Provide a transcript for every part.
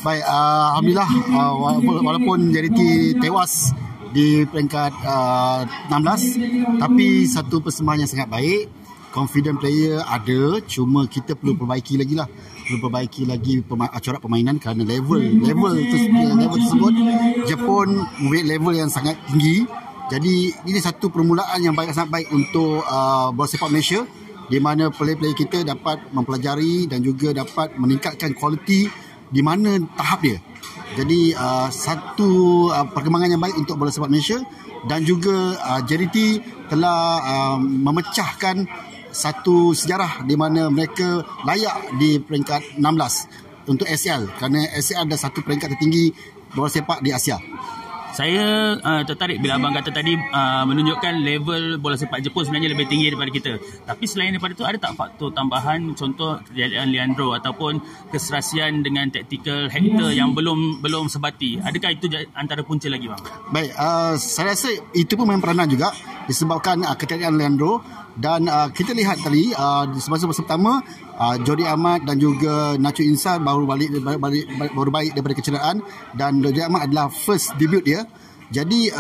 Baik, Alhamdulillah, walaupun JDT tewas di peringkat 16, tapi satu persembahan yang sangat baik. Confident player ada, cuma kita perlu perbaiki lagi lah. Perlu perbaiki lagi corak permainan kerana level tersebut Jepun mempunyai level yang sangat tinggi. Jadi ini satu permulaan yang sangat baik untuk bola sepak Malaysia, di mana player-player kita dapat mempelajari dan juga dapat meningkatkan kualiti di mana tahap dia. Jadi satu perkembangan yang baik untuk bola sepak Malaysia, dan juga JDT telah memecahkan satu sejarah di mana mereka layak di peringkat 16 untuk ACL, kerana ACL adalah satu peringkat tertinggi bola sepak di Asia. Saya tertarik bila abang kata tadi menunjukkan level bola sepak Jepun sebenarnya lebih tinggi daripada kita. Tapi selain daripada itu, ada tak faktor tambahan, contoh kejayaan Leandro ataupun keserasian dengan tactical Hector yang belum sebati? Adakah itu antara punca lagi, bang? Baik, saya rasa itu pun main peranan juga disebabkan ketiadaan Leandro. Dan kita lihat tadi di masa pertama Jordi Amat dan juga Nacho Insa baru baik daripada kecederaan, dan Jordi Amat adalah first debut dia. Jadi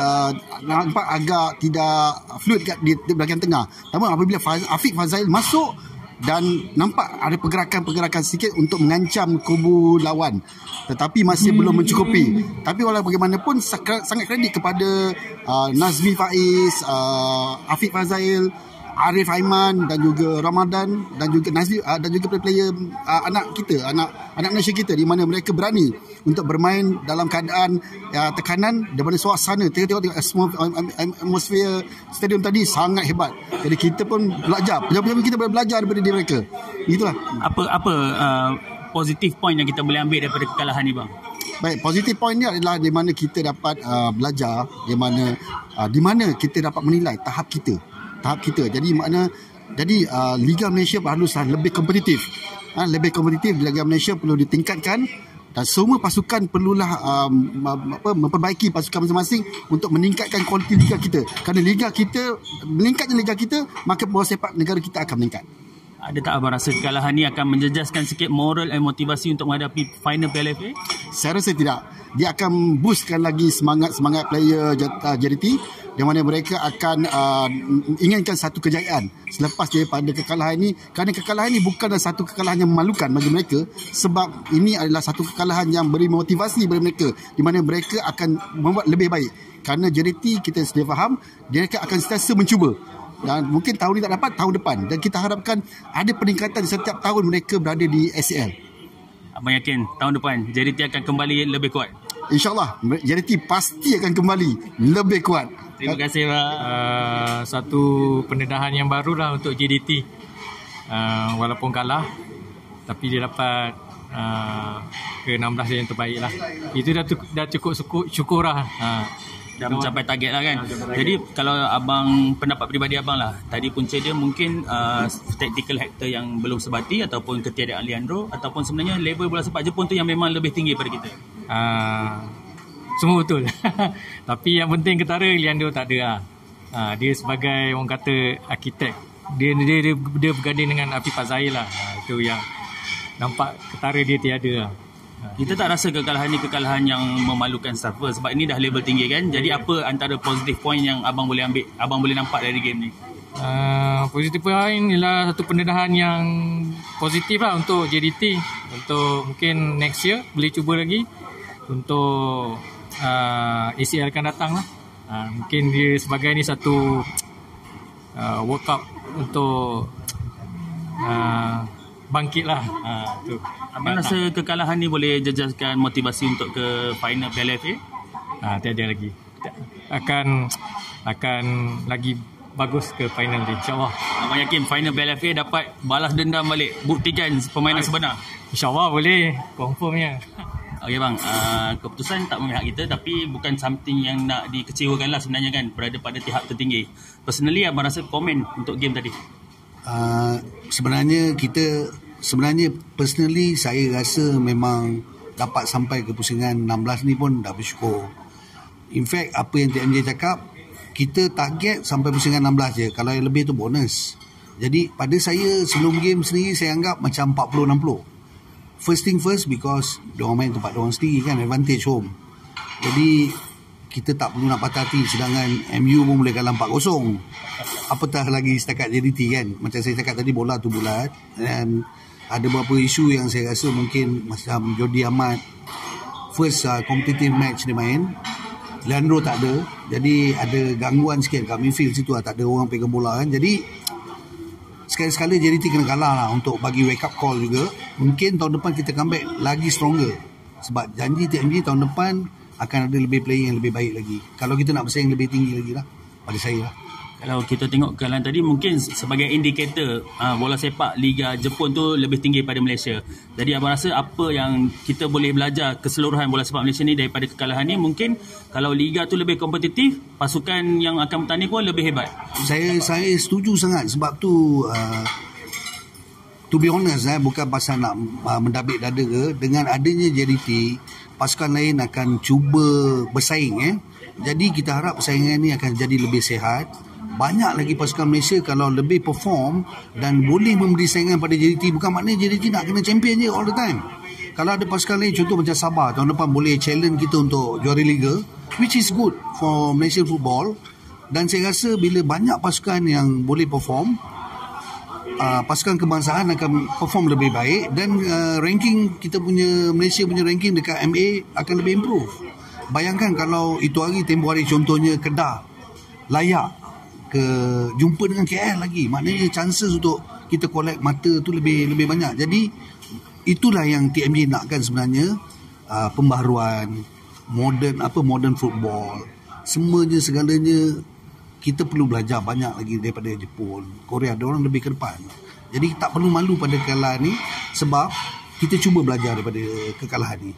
nampak agak tidak fluid di bahagian tengah. Namun apabila Afiq Fazail masuk, dan nampak ada pergerakan-pergerakan sikit untuk mengancam kubu lawan, tetapi masih belum mencukupi. Tapi walau bagaimanapun sangat kredit kepada Nazmi Faiz, Afiq Fazail, Arif Aiman dan juga Ramadan dan juga Nazli dan juga player anak Malaysia kita, di mana mereka berani untuk bermain dalam keadaan tekanan, di mana suasana tengok atmosfer stadium tadi sangat hebat. Jadi kita pun belajar, penjaga kita belajar daripada mereka. Itulah apa positif point yang kita boleh ambil daripada kekalahan ni, bang? Baik, positif point ni adalah di mana kita dapat belajar, di mana kita dapat menilai tahap kita. Jadi Liga Malaysia haruslah lebih kompetitif. Lebih kompetitif di Liga Malaysia perlu ditingkatkan, dan semua pasukan perlulah memperbaiki pasukan masing-masing untuk meningkatkan kualiti liga kita. Kerana meningkatnya liga kita, maka bola sepak negara kita akan meningkat. Ada tak abang rasa kekalahan ni akan menjejaskan sikit moral dan motivasi untuk menghadapi final Piala FA? Saya rasa tidak. Dia akan boostkan lagi semangat player JDT, di mana mereka akan inginkan satu kejayaan selepas daripada kekalahan ini. Kerana kekalahan ini bukanlah satu kekalahan yang memalukan bagi mereka, sebab ini adalah satu kekalahan yang beri motivasi kepada mereka, di mana mereka akan membuat lebih baik. Kerana JDT kita sedia faham, mereka akan sentiasa mencuba. Dan mungkin tahun ini tak dapat, tahun depan. Dan kita harapkan ada peningkatan setiap tahun mereka berada di ACL. Abang yakin tahun depan JDT akan kembali lebih kuat? InsyaAllah JDT pasti akan kembali lebih kuat. Terima kasih, Pak. Satu pendedahan yang baru lah untuk JDT. Walaupun kalah, tapi dia dapat ke-16 yang terbaik lah. Itu dah cukup syukur lah. Dah mencapai target lah kan. Jadi kalau abang, pendapat peribadi abang lah, tadi punca dia mungkin tactical Hector yang belum sebati, ataupun ketiadaan Leandro, ataupun sebenarnya level bola sepak Jepun tu yang memang lebih tinggi pada kita? Semua betul. Tapi yang penting ketara Leandro tak ada lah. Dia sebagai orang kata arkitek, dia berganding dengan Afiq Fazail lah. Itu yang nampak ketara dia tiada lah. Kita tak rasa kekalahan ni kekalahan yang memalukan Suffer, sebab ini dah level tinggi kan. Jadi apa antara positif point yang abang boleh ambil, abang boleh nampak dari game ni? Positif point ialah satu pendedahan yang positif lah untuk JDT. Untuk mungkin next year boleh cuba lagi untuk ACL akan datang lah. Mungkin dia sebagai ni satu workout untuk bangkit lah. Tu. Abang rasa kekalahan ni boleh jejaskan motivasi untuk ke final Piala FA? Tiada lagi. Akan lagi bagus ke final dia, insyaAllah. Abang yakin final Piala FA dapat balas dendam balik, buktikan permainan sebenar? InsyaAllah boleh, confirmnya. Okey bang, keputusan tak memihak kita, tapi bukan something yang nak dikecewakan lah sebenarnya kan, berada pada tahap tertinggi. Personally abang rasa komen untuk game tadi? Sebenarnya personally saya rasa memang dapat sampai ke pusingan 16 ni pun dah bersyukur. In fact, apa yang TMJ cakap, kita target sampai pusingan 16 je. Kalau yang lebih tu bonus. Jadi pada saya sebelum game sendiri saya anggap macam 40-60. first thing first, because diorang main tempat diorang sendiri kan, advantage home. Jadi kita tak perlu nak patah hati, sedangkan MU pun boleh kalah 4-0. Apatah lagi setakat JDT kan. Macam saya cakap tadi, bola tu bulat, dan ada beberapa isu yang saya rasa mungkin macam Jordi Amat first competitive match dia main, Leandro tak ada, jadi ada gangguan sikit kat midfield situ lah, tak ada orang pegang bola kan. Jadi sekali-sekala JDT kena kalah lah untuk bagi wake up call juga. Mungkin tahun depan kita comeback lagi stronger, sebab janji TMG tahun depan akan ada lebih player yang lebih baik lagi, kalau kita nak bersaing lebih tinggi lagi lah, pada saya lah. Kalau kita tengok kalian tadi, mungkin sebagai indikator bola sepak Liga Jepun tu lebih tinggi pada Malaysia. Jadi abang rasa apa yang kita boleh belajar keseluruhan bola sepak Malaysia ni daripada kekalahan ni? Mungkin kalau Liga tu lebih kompetitif, pasukan yang akan bertanding pun lebih hebat. Saya setuju sangat, sebab tu to be honest, bukan pasal nak mendabik dada ke, dengan adanya JDT, pasukan lain akan cuba bersaing. Jadi kita harap persaingan ni akan jadi lebih sihat. Banyak lagi pasukan Malaysia kalau lebih perform dan boleh memberi saingan pada JDT, bukan maknanya JDT nak kena champion je all the time. Kalau ada pasukan lain, contoh macam Sabah tahun depan boleh challenge kita untuk juara Liga, which is good for Malaysian football. Dan saya rasa bila banyak pasukan yang boleh perform, pasukan kebangsaan akan perform lebih baik, dan ranking kita punya, Malaysia punya ranking dekat MA akan lebih improve. Bayangkan kalau itu hari, tempoh hari contohnya Kedah layak ke jumpa dengan KL lagi, maknanya chances untuk kita collect mata tu lebih banyak. Jadi itulah yang TMJ nakkan sebenarnya, pembaharuan, modern football, semuanya segalanya kita perlu belajar banyak lagi daripada Jepun, Korea. Ada orang lebih ke depan. Jadi tak perlu malu pada kekalahan ni, sebab kita cuba belajar daripada kekalahan ni.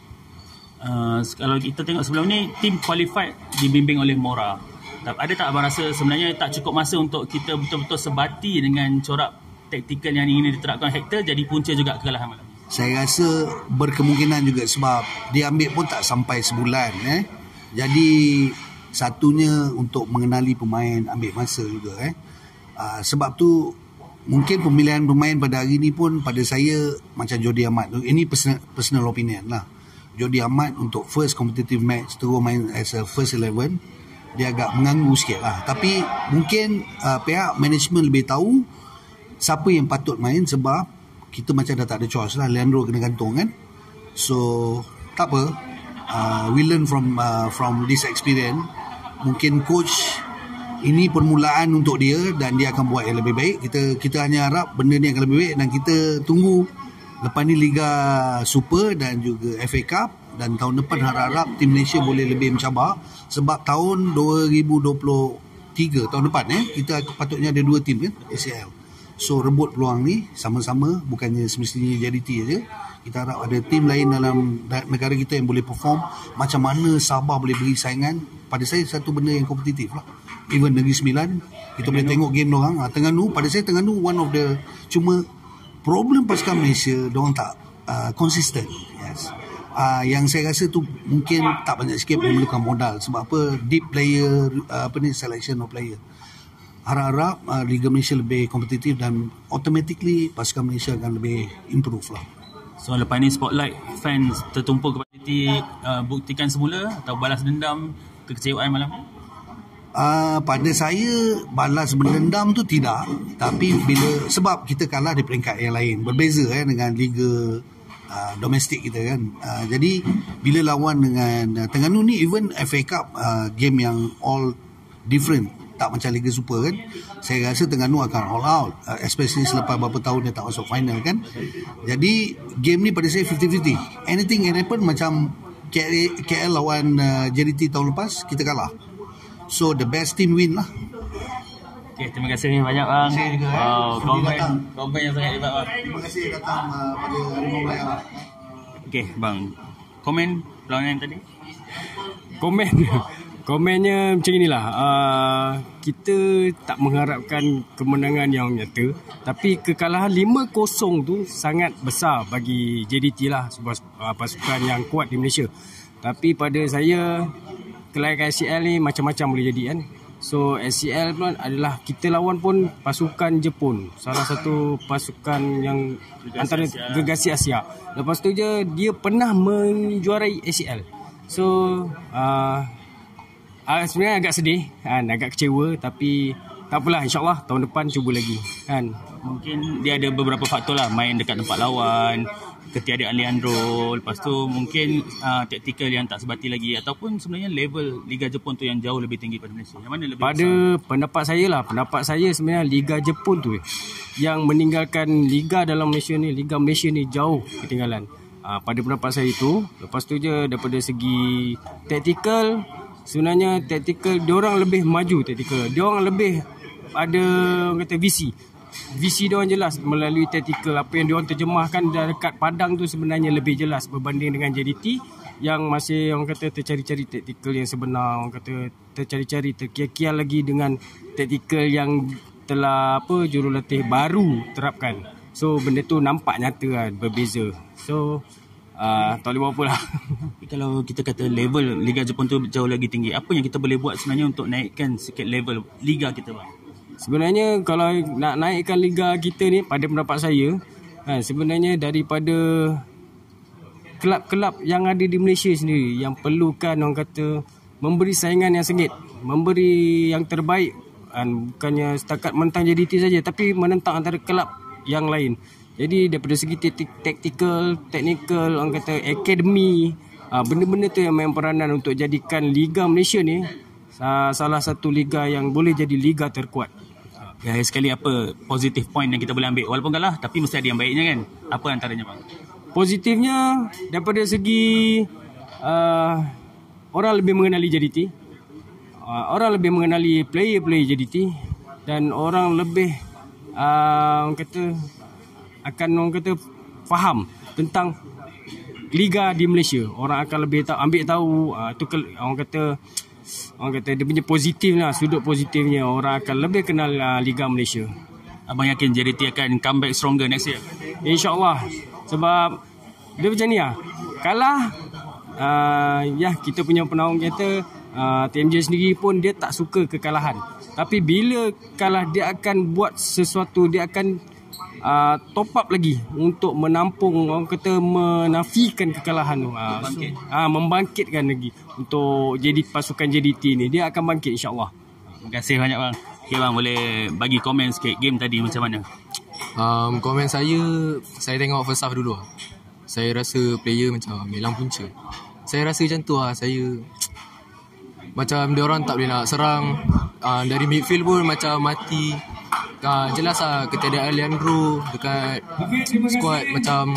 Kalau kita tengok sebelum ni, tim qualified dibimbing oleh Mora. Ada tak abang rasa sebenarnya tak cukup masa untuk kita betul-betul sebati dengan corak taktikal yang ingin diterapkan Hector, jadi punca juga kekalahan malam ni? Saya rasa berkemungkinan juga, sebab dia ambil pun tak sampai sebulan. Jadi satunya untuk mengenali pemain ambil masa juga. Sebab tu mungkin pemilihan pemain pada hari ni pun pada saya macam Jordi Amat. Ini personal opinion lah. Jordi Amat untuk first competitive match terus main as a first 11, dia agak mengganggu sikit lah. Tapi mungkin pihak management lebih tahu siapa yang patut main, sebab kita macam dah tak ada choice lah, Leandro kena gantung kan. So tak apa, we learn from this experience. Mungkin coach ini permulaan untuk dia, dan dia akan buat yang lebih baik. Kita hanya harap benda ni akan lebih baik, dan kita tunggu lepas ni Liga Super dan juga FA Cup. Dan tahun depan harap-harap tim Malaysia boleh lebih mencabar, sebab tahun 2023 tahun depan kita patutnya ada 2 tim kan, ACL. So rebut peluang ni sama-sama, bukannya semestinya JDT aja. Kita harap ada tim lain dalam negara kita yang boleh perform. Macam mana Sabah boleh beri saingan, pada saya satu benda yang kompetitif lah. Even Negeri Sembilan, kita boleh tengok game diorang. Terengganu, pada saya Terengganu one of the, cuma problem pasukan Malaysia, diorang tak konsisten. Yes. Yang saya rasa tu mungkin tak banyak sikit memerlukan modal. Sebab apa? Deep player, selection of player. Harap-harap Liga Malaysia lebih kompetitif, dan automatically pasukan Malaysia akan lebih improve lah. So lepas ni spotlight fans tertumpul kepada JDT, buktikan semula atau balas dendam kekecewaan malam ni? Pada saya balas dendam tu tidak. Tapi bila, sebab kita kalah di peringkat yang lain, berbeza dengan Liga domestik kita kan. Jadi bila lawan dengan Terengganu ni, even FA Cup game yang all different, tak macam Liga Super kan, saya rasa Terengganu akan all out, especially selepas beberapa tahun dia tak masuk final kan. Jadi game ni pada saya 50-50, anything can happen. Macam KL lawan JDT tahun lepas, kita kalah. So the best team win lah. Okay, terima kasih banyak bang. Komen yang sangat hebat bang. Terima kasih datang pada Harimau Melayu. Okay bang, komen perlawanan tadi? Komennya macam inilah. Kita tak mengharapkan kemenangan yang nyata, tapi kekalahan 5-0 tu sangat besar bagi JDT lah, sebuah pasukan yang kuat di Malaysia. Tapi pada saya, kelahiran ICL ni macam-macam boleh jadi kan. So SEL pun adalah kita lawan pun pasukan Jepun, salah satu pasukan yang antara Gergasi Asia. Lepas tu je dia pernah menjuarai SEL. So sebenarnya agak sedih kan, agak kecewa, tapi tak apalah, insyaAllah tahun depan cuba lagi kan. Mungkin dia ada beberapa faktor lah, main dekat tempat lawan, ketiadaan Leandro, lepas tu mungkin taktikal yang tak sebati lagi, ataupun sebenarnya level Liga Jepun tu yang jauh lebih tinggi pada Malaysia. Yang mana lebih pada besar? Pendapat saya sebenarnya Liga Jepun tu yang meninggalkan Liga dalam Malaysia ni, Liga Malaysia ni jauh ketinggalan. Pada pendapat saya itu. Lepas tu je daripada segi taktikal, sebenarnya taktikal diorang lebih maju, taktikal diorang lebih ada orang kata visi diorang jelas melalui taktikal. Apa yang diorang terjemahkan dekat padang tu sebenarnya lebih jelas berbanding dengan JDT yang masih orang kata tercari-cari taktikal yang sebenar, orang kata tercari-cari, terkial-kial lagi dengan taktikal yang telah jurulatih baru terapkan. So benda tu nampak nyata kan, berbeza. So tak boleh buat apa lah. Kalau kita kata level Liga Jepun tu jauh lagi tinggi, apa yang kita boleh buat sebenarnya untuk naikkan sikit level Liga kita, bang? Sebenarnya kalau nak naikkan Liga kita ni, pada pendapat saya sebenarnya daripada kelab-kelab yang ada di Malaysia sendiri yang perlukan orang kata memberi saingan yang sengit, memberi yang terbaik, bukannya setakat menentang JDT saja, tapi menentang antara kelab yang lain. Jadi daripada segi technical, orang kata akademi, benda-benda tu yang main peranan untuk jadikan Liga Malaysia ni salah satu liga yang boleh jadi liga terkuat. Ya, sekali apa positif point yang kita boleh ambil walaupun kalah, tapi mesti ada yang baiknya kan? Apa antaranya, bang? Positifnya daripada segi orang lebih mengenali JDT, orang lebih mengenali player-player JDT, dan orang lebih orang kata faham tentang liga di Malaysia. Orang akan lebih ambil tahu tu orang kata dia punya positif lah, sudut positifnya. Orang akan lebih kenal Liga Malaysia. Abang yakin JDT akan come back stronger next year? InsyaAllah. Sebab dia macam ni kalah, kita punya penaung kata TMJ sendiri pun dia tak suka kekalahan. Tapi bila kalah, dia akan buat sesuatu, dia akan top up lagi untuk menampung, orang kata menafikan kekalahan tu. Membangkitkan lagi untuk jadi pasukan JDT ni. Dia akan bangkit insyaAllah. Terima kasih banyak, bang. Okay, bang, boleh bagi komen sikit game tadi macam mana? Komen saya tengok first half dulu. Saya rasa player macam hilang punca. Saya rasa macam tu saya macam diorang tak boleh nak serang. Dari midfield pun macam mati. Jelas ketiadaan Leandro dekat squad macam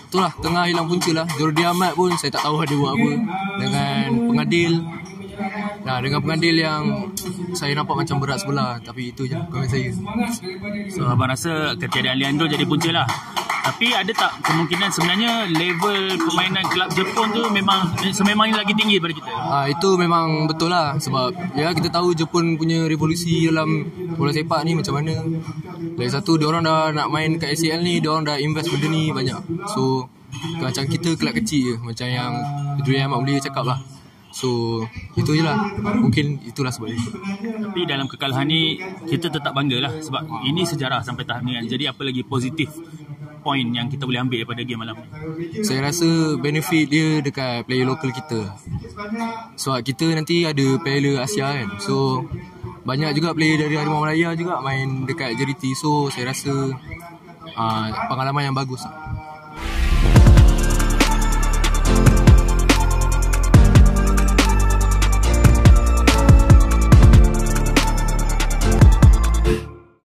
itulah, tengah hilang punca lah. Jordi Amat pun saya tak tahu ada buat apa dengan pengadil. Dengan pengadil yang saya nampak macam berat sebelah. Tapi itu je komen saya. So abang rasa ketiadaan Leandro jadi punca lah. Tapi ada tak kemungkinan sebenarnya level permainan kelab Jepun tu sememangnya lagi tinggi daripada kita? Itu memang betul lah. Sebab kita tahu Jepun punya revolusi dalam bola sepak ni macam mana. Lagi satu, diorang dah nak main kat ACL ni, diorang dah invest benda ni banyak. So macam kita kelab kecil je, macam yang Durian Ahmad boleh cakap lah. So itu je lah. Mungkin itulah sebab itu. Tapi dalam kekalahan ni kita tetap bangga lah, sebab ini sejarah sampai tahap ni kan. Jadi apa lagi positif point yang kita boleh ambil daripada game malam ni? Saya rasa benefit dia dekat player lokal kita. Sebab kita nanti ada Piala Asia kan. So banyak juga player dari Harimau Malaya juga main dekat JDT. So saya rasa pengalaman yang bagus lah.